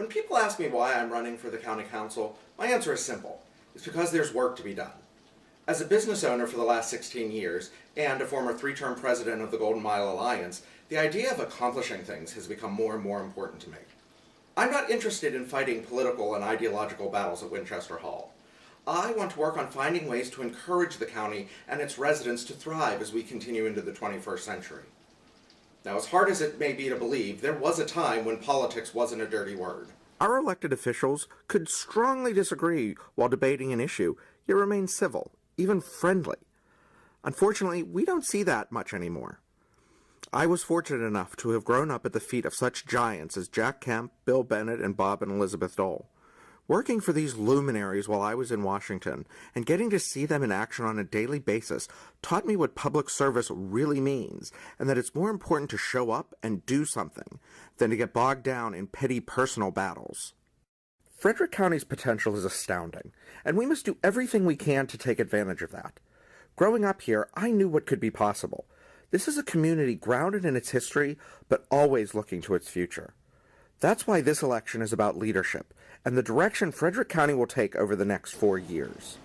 When people ask me why I'm running for the county council, my answer is simple. It's because there's work to be done. As a business owner for the last 16 years, and a former 3-term president of the Golden Mile Alliance, the idea of accomplishing things has become more and more important to me. I'm not interested in fighting political and ideological battles at Winchester Hall. I want to work on finding ways to encourage the county and its residents to thrive as we continue into the 21st century. Now, as hard as it may be to believe, there was a time when politics wasn't a dirty word. Our elected officials could strongly disagree while debating an issue, yet remain civil, even friendly. Unfortunately, we don't see that much anymore. I was fortunate enough to have grown up at the feet of such giants as Jack Kemp, Bill Bennett, and Bob and Elizabeth Dole. Working for these luminaries while I was in Washington and getting to see them in action on a daily basis taught me what public service really means, and that it's more important to show up and do something than to get bogged down in petty personal battles. Frederick County's potential is astounding, and we must do everything we can to take advantage of that. Growing up here, I knew what could be possible. This is a community grounded in its history, but always looking to its future. That's why this election is about leadership, and the direction Frederick County will take over the next 4 years.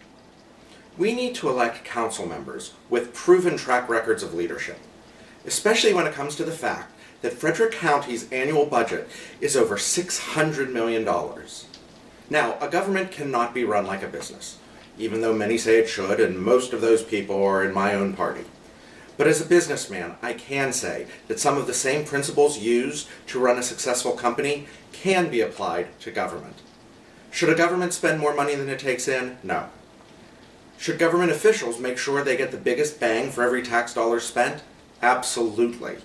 We need to elect council members with proven track records of leadership, especially when it comes to the fact that Frederick County's annual budget is over $600 million. Now, a government cannot be run like a business, even though many say it should, and most of those people are in my own party. But as a businessman, I can say that some of the same principles used to run a successful company can be applied to government. Should a government spend more money than it takes in? No. Should government officials make sure they get the biggest bang for every tax dollar spent? Absolutely.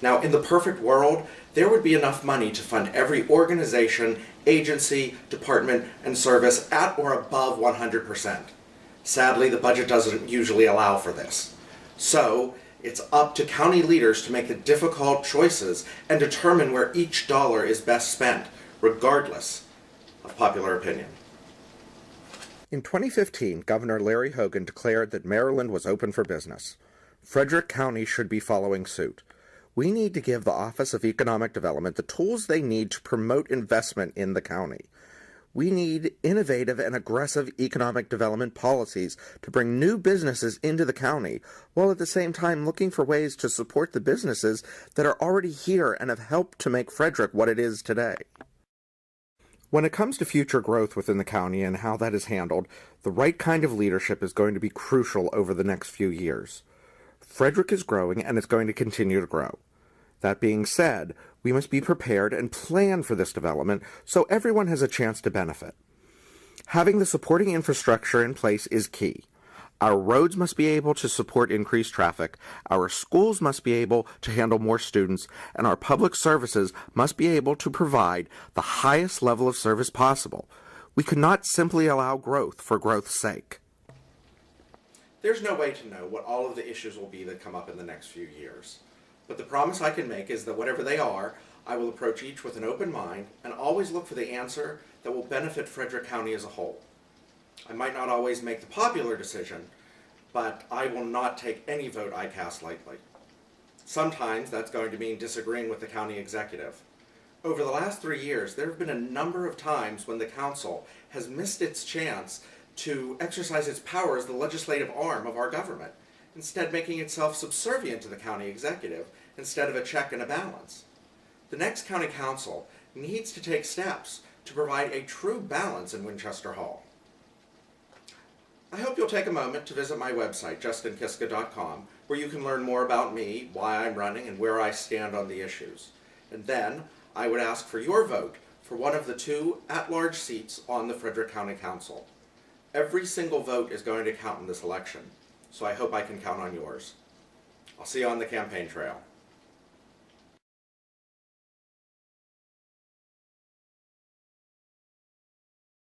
Now, in the perfect world, there would be enough money to fund every organization, agency, department, and service at or above 100%. Sadly, the budget doesn't usually allow for this. So, it's up to county leaders to make the difficult choices and determine where each dollar is best spent, regardless of popular opinion. In 2015, Governor Larry Hogan declared that Maryland was open for business. Frederick County should be following suit. We need to give the Office of Economic Development the tools they need to promote investment in the county. We need innovative and aggressive economic development policies to bring new businesses into the county, while at the same time looking for ways to support the businesses that are already here and have helped to make Frederick what it is today. When it comes to future growth within the county and how that is handled, the right kind of leadership is going to be crucial over the next few years. Frederick is growing, and it's going to continue to grow. That being said, we must be prepared and plan for this development so everyone has a chance to benefit. Having the supporting infrastructure in place is key. Our roads must be able to support increased traffic, our schools must be able to handle more students, and our public services must be able to provide the highest level of service possible. We cannot simply allow growth for growth's sake. There's no way to know what all of the issues will be that come up in the next few years. But the promise I can make is that whatever they are, I will approach each with an open mind and always look for the answer that will benefit Frederick County as a whole. I might not always make the popular decision, but I will not take any vote I cast lightly. Sometimes that's going to mean disagreeing with the county executive. Over the last 3 years, there have been a number of times when the council has missed its chance to exercise its power as the legislative arm of our government, instead making itself subservient to the county executive instead of a check and a balance. The next county council needs to take steps to provide a true balance in Winchester Hall. I hope you'll take a moment to visit my website, justinkiska.com, where you can learn more about me, why I'm running, and where I stand on the issues. And then I would ask for your vote for one of the 2 at-large seats on the Frederick County Council. Every single vote is going to count in this election, so I hope I can count on yours. I'll see you on the campaign trail.